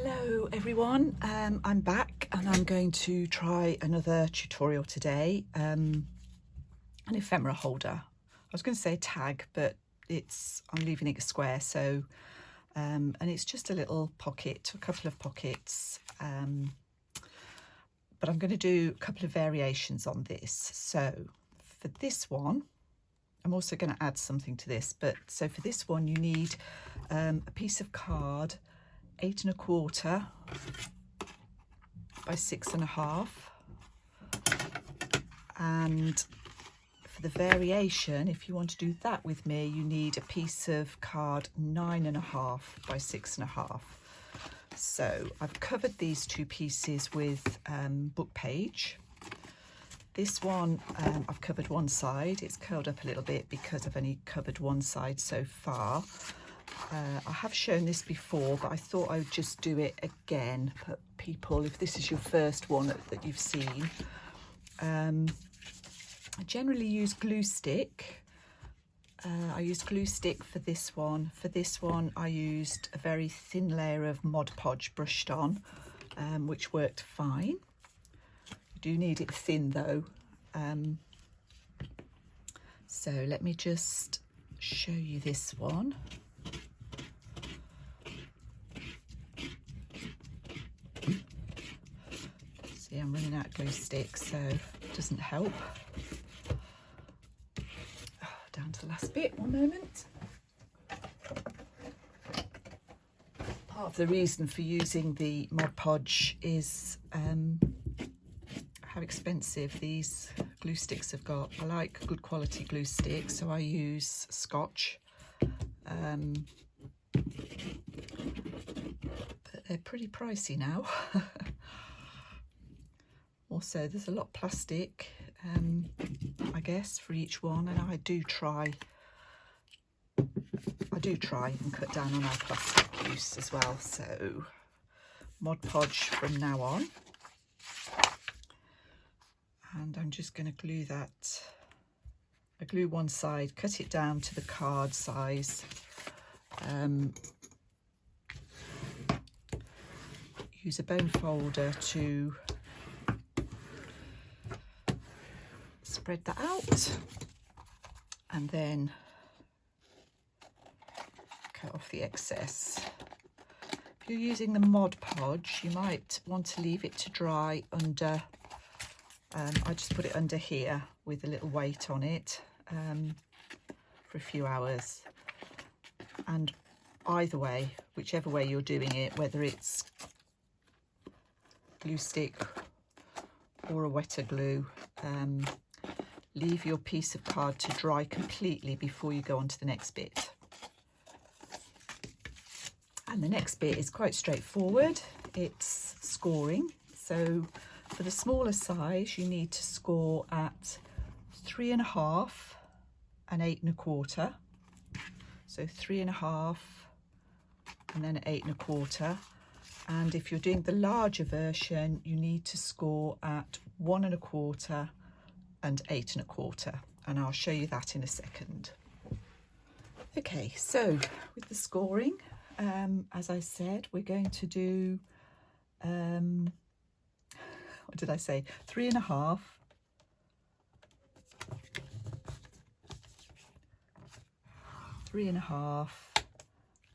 Hello everyone, I'm back and I'm going to try another tutorial today, an ephemera holder. I was going to say tag, but I'm leaving it a square, so and it's just a little pocket, a couple of pockets, but I'm going to do a couple of variations on this. So for this one, I'm also going to add something to this, but so for this one you need a piece of card 8 1/4 by 6 1/2, and for the variation, if you want to do that with me, you need a piece of card 9 1/2 by 6 1/2. So I've covered these two pieces with book page. This one I've covered one side. It's curled up a little bit because I've only covered one side so far. I have shown this before, but I thought I would just do it again for people if this is your first one that you've seen. I generally use glue stick. I used glue stick for this one. For this one I used a very thin layer of Mod Podge brushed on, which worked fine. You do need it thin though. So let me just show you this one. See, I'm running out of glue stick, so it doesn't help. Down to the last bit, one moment. Part of the reason for using the Mod Podge is how expensive these glue sticks have got. I like good quality glue sticks, so I use Scotch. But they're pretty pricey now. Also, there's a lot of plastic, I guess, for each one, and I do try and cut down on our plastic use as well. So Mod Podge from now on, and I'm just going to glue that. I glue one side, cut it down to the card size. Use a bone folder to spread that out, and then cut off the excess. If you're using the Mod Podge, you might want to leave it to dry under, I just put it under here with a little weight on it for a few hours. And either way, whichever way you're doing it, whether it's glue stick or a wetter glue, leave your piece of card to dry completely before you go on to the next bit. And the next bit is quite straightforward. It's scoring. So for the smaller size, you need to score at 3 1/2 and 8 1/4. So 3 1/2 and then 8 1/4. And if you're doing the larger version, you need to score at 1 1/4 and 8 1/4, and I'll show you that in a second. Okay, so with the scoring, as I said, we're going to do what did I say? 3 1/2, 3 1/2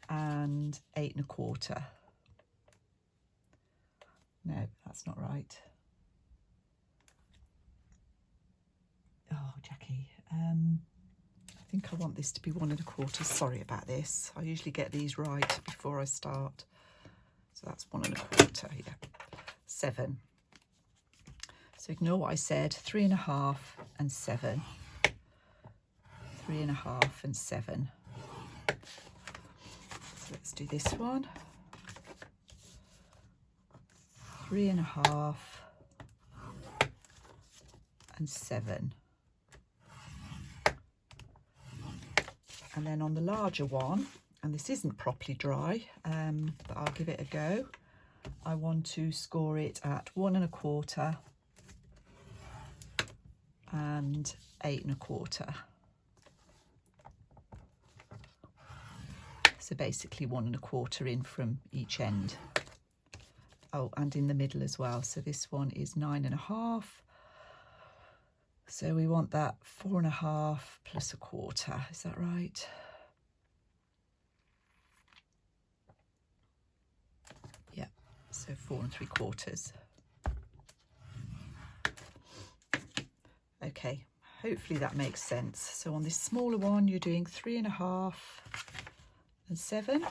and 8 1/4. No, that's not right. Oh, Jackie, I think I want this to be 1 1/4. Sorry about this. I usually get these right before I start. So that's 1 1/4, yeah. 7. So ignore what I said, 3 1/2 and 7. 3 1/2 and 7. So let's do this one. 3 1/2 and 7. And then on the larger one, and this isn't properly dry, but I'll give it a go, I want to score it at 1 1/4 and 8 1/4. So basically 1 1/4 in from each end. Oh, and in the middle as well. So this one is 9.5. So we want that 4.5 plus 1/4. Is that right? Yeah. So 4 3/4. Okay. Hopefully that makes sense. So on this smaller one, you're doing 3.5 and 7.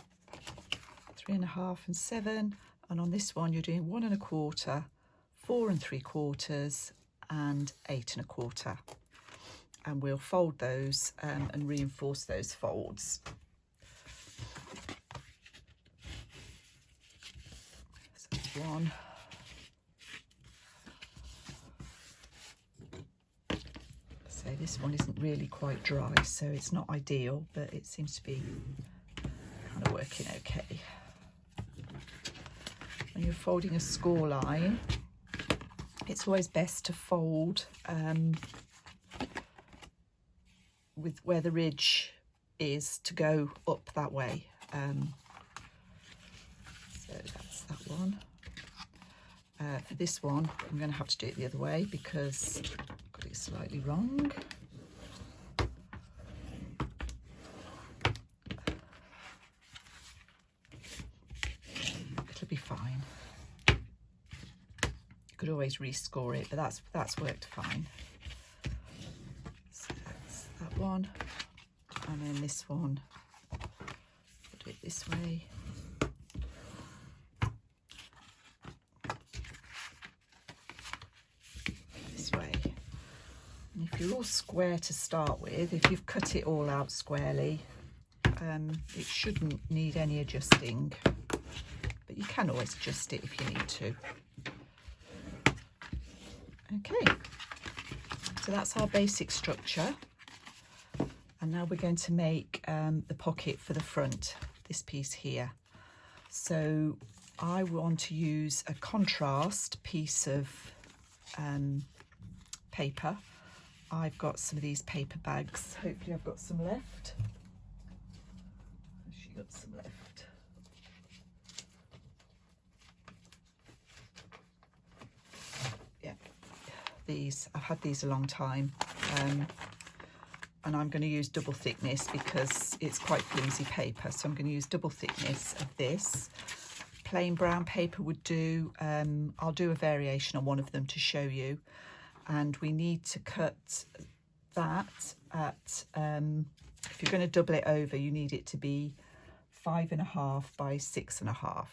3.5 and 7. And on this one, you're doing 1 1/4, 4 3/4, and 8 1/4. And we'll fold those and reinforce those folds. So that's one. So this one isn't really quite dry, so it's not ideal, but it seems to be kind of working okay. When you're folding a score line, it's always best to fold with where the ridge is, to go up that way. So that's that one. For this one, I'm going to have to do it the other way because I've got it slightly wrong. It'll be fine. You could always rescore it, but that's worked fine. So that's that one, and then this one, I'll do it this way. This way. And if you're all square to start with, if you've cut it all out squarely, it shouldn't need any adjusting, but you can always adjust it if you need to. Okay, so that's our basic structure, and now we're going to make the pocket for the front, this piece here. So I want to use a contrast piece of paper. I've got some of these paper bags. Hopefully I've got some left. Has she got some left? Yeah, these, I've had these a long time, and I'm going to use double thickness because it's quite flimsy paper, so I'm going to use double thickness of this. Plain brown paper would do. I'll do a variation on one of them to show you. And we need to cut that at, if you're going to double it over, you need it to be 5.5 by 6.5.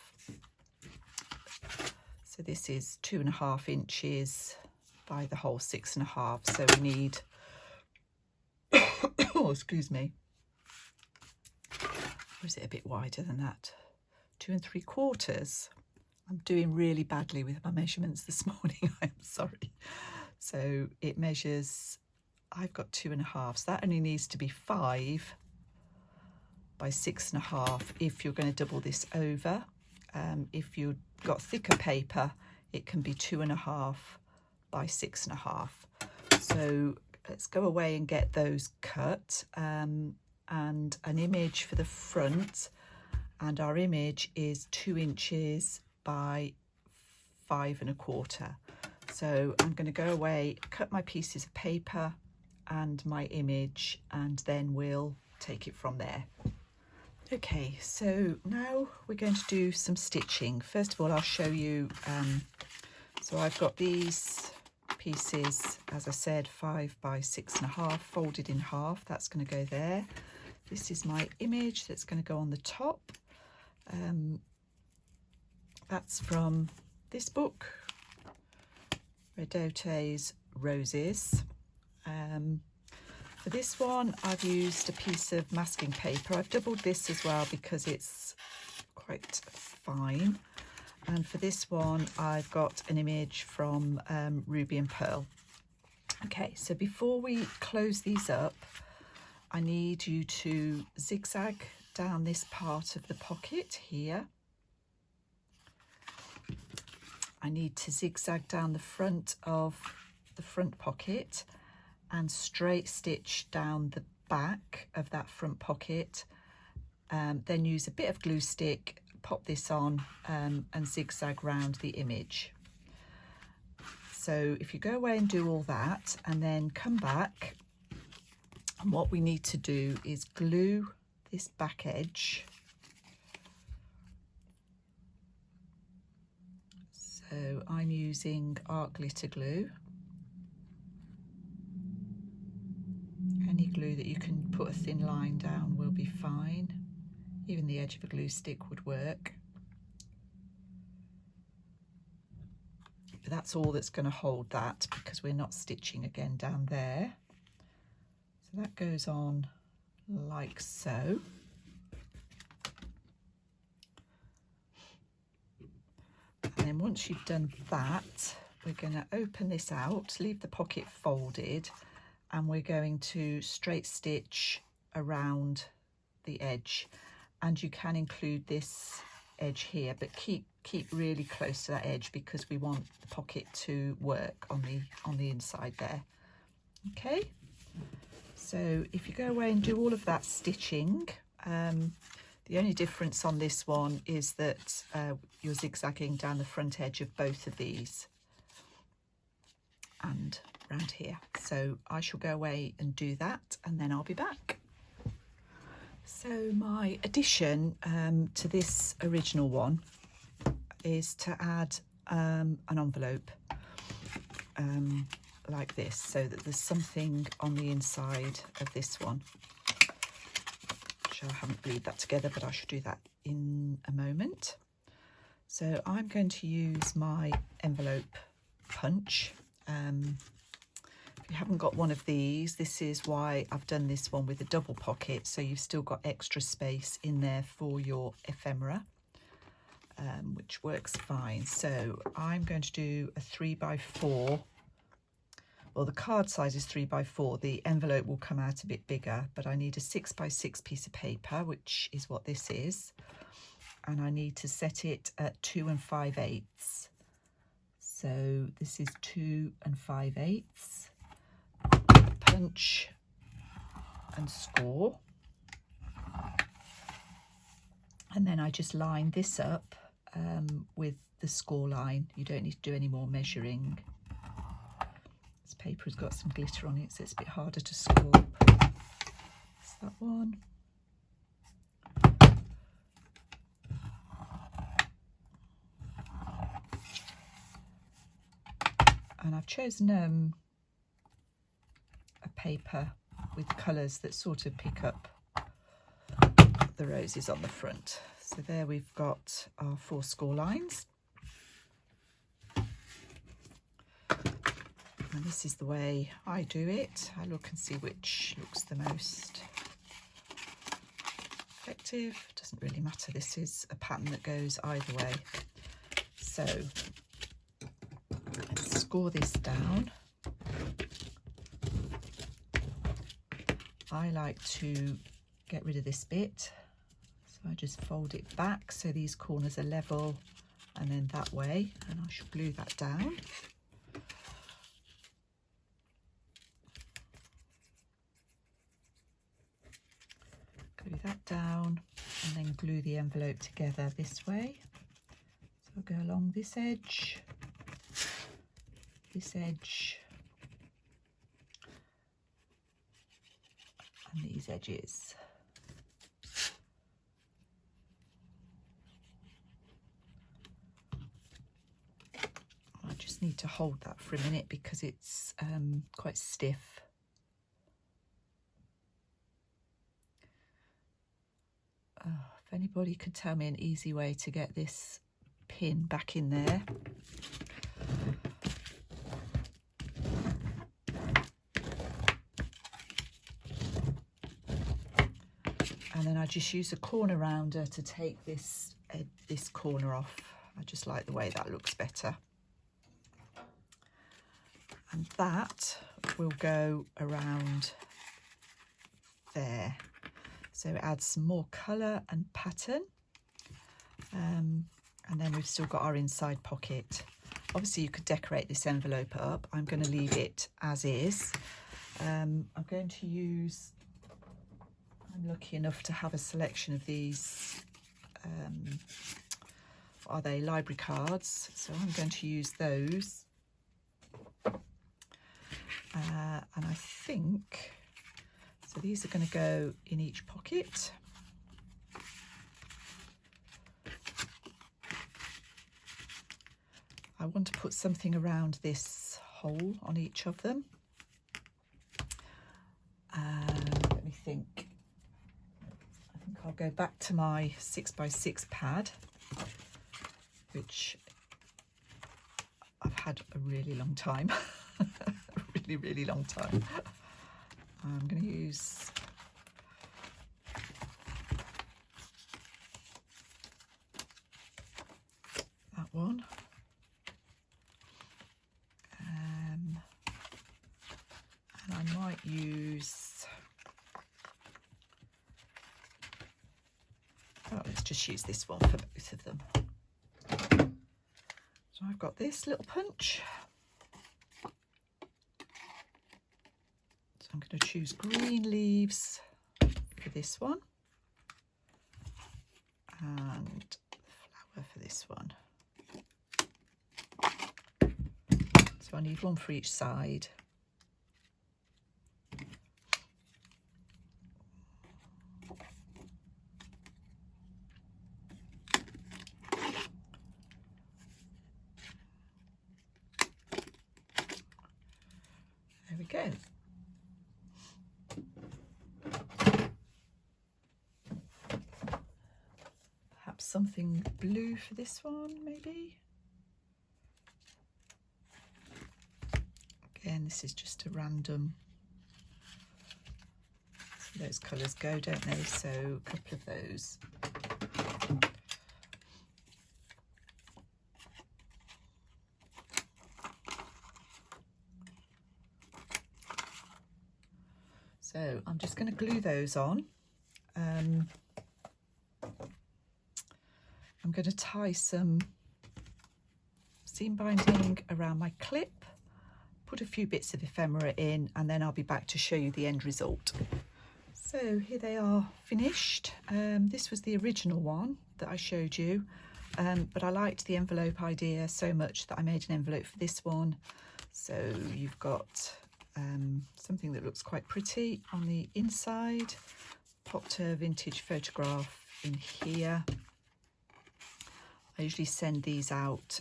So this is 2.5 inches by the whole 6.5. So we need, oh, excuse me, or is it a bit wider than that? 2 3/4. I'm doing really badly with my measurements this morning. I'm sorry. So it measures, I've got 2.5, so that only needs to be 5 by 6.5 if you're going to double this over. If you've got thicker paper, it can be 2.5 by 6.5. So let's go away and get those cut, and an image for the front, and our image is 2 inches by 5 1/4. So I'm going to go away, cut my pieces of paper and my image, and then we'll take it from there. Okay, so now we're going to do some stitching. First of all, I'll show you, so I've got these pieces, as I said, 5 by 6.5, folded in half. That's going to go there. This is my image that's going to go on the top. That's from this book, Redote's Roses. For this one, I've used a piece of masking paper. I've doubled this as well because it's quite fine. And for this one, I've got an image from Ruby and Pearl. Okay, so before we close these up, I need you to zigzag down this part of the pocket here. I need to zigzag down the front of the front pocket and straight stitch down the back of that front pocket. Then use a bit of glue stick, pop this on and zigzag round the image. So if you go away and do all that and then come back, and what we need to do is glue this back edge. So I'm using art glitter glue. Any glue that you can put a thin line down will be fine. Even the edge of a glue stick would work. But that's all that's going to hold that, because we're not stitching again down there. So that goes on like so. And then once you've done that, we're going to open this out, leave the pocket folded, and we're going to straight stitch around the edge. And you can include this edge here, but keep really close to that edge, because we want the pocket to work on the inside there. Okay, so if you go away and do all of that stitching, the only difference on this one is that you're zigzagging down the front edge of both of these and around here. So I shall go away and do that, and then I'll be back. So my addition to this original one is to add an envelope like this, so that there's something on the inside of this one. I haven't glued that together, but I shall do that in a moment. So I'm going to use my envelope punch. If you haven't got one of these, this is why I've done this one with a double pocket, so you've still got extra space in there for your ephemera, which works fine. So I'm going to do a 3x4. Well, the card size is 3x4. The envelope will come out a bit bigger, but I need a 6x6 piece of paper, which is what this is. And I need to set it at 2 5/8. So this is 2 5/8. Punch and score. And then I just line this up with the score line. You don't need to do any more measuring. Paper has got some glitter on it, so it's a bit harder to score. That's that one. And I've chosen a paper with colours that sort of pick up the roses on the front. So there we've got our 4 score lines. And this is the way I do it. I look and see which looks the most effective. Doesn't really matter. This is a pattern that goes either way. So let's score this down. I like to get rid of this bit. So I just fold it back so these corners are level, and then that way, and I shall glue that down. Glue that down and then glue the envelope together this way. So I'll go along this edge, and these edges. I just need to hold that for a minute because it's quite stiff. If anybody could tell me an easy way to get this pin back in there. And then I just use a corner rounder to take this corner off. I just like the way that looks better. And that will go around there. So it adds some more colour and pattern. And then we've still got our inside pocket. Obviously you could decorate this envelope up. I'm going to leave it as is. I'm going to use, I'm lucky enough to have a selection of these what are they, library cards, so I'm going to use those. And I think, so these are going to go in each pocket. I want to put something around this hole on each of them. Let me think. I think I'll go back to my 6x6 pad, which I've had a really long time. A really long time. I'm going to use that one. And I might use, oh, let's just use this one for both of them. So I've got this little punch. So I'm going to choose green leaves for this one and flower for this one. So I need one for each side. There we go. Perhaps something blue for this one, maybe. Again, this is just a random. See, those colours go, don't they? So a couple of those. So I'm just going to glue those on. I'm going to tie some seam binding around my clip, put a few bits of ephemera in, and then I'll be back to show you the end result. So here they are finished. This was the original one that I showed you, but I liked the envelope idea so much that I made an envelope for this one. So you've got something that looks quite pretty on the inside. Popped a vintage photograph in here. I usually send these out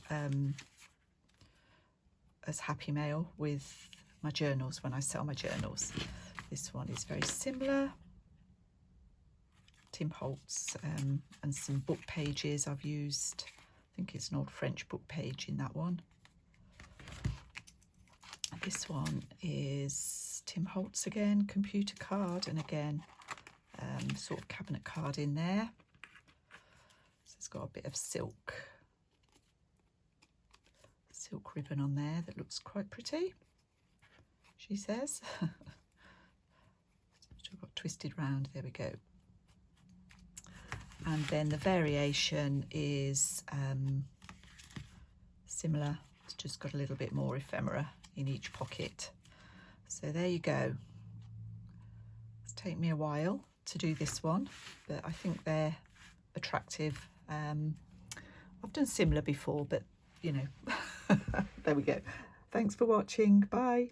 as happy mail with my journals when I sell my journals. This one is very similar. Tim Holtz and some book pages I've used. I think it's an old French book page in that one. This one is Tim Holtz again, computer card, and again sort of cabinet card in there. So it's got a bit of silk ribbon on there that looks quite pretty, she says. Still got twisted round, there we go. And then the variation is similar, it's just got a little bit more ephemera in each pocket. So there you go. It's taken me a while to do this one, but I think they're attractive. I've done similar before, but you know, there we go. Thanks for watching. Bye.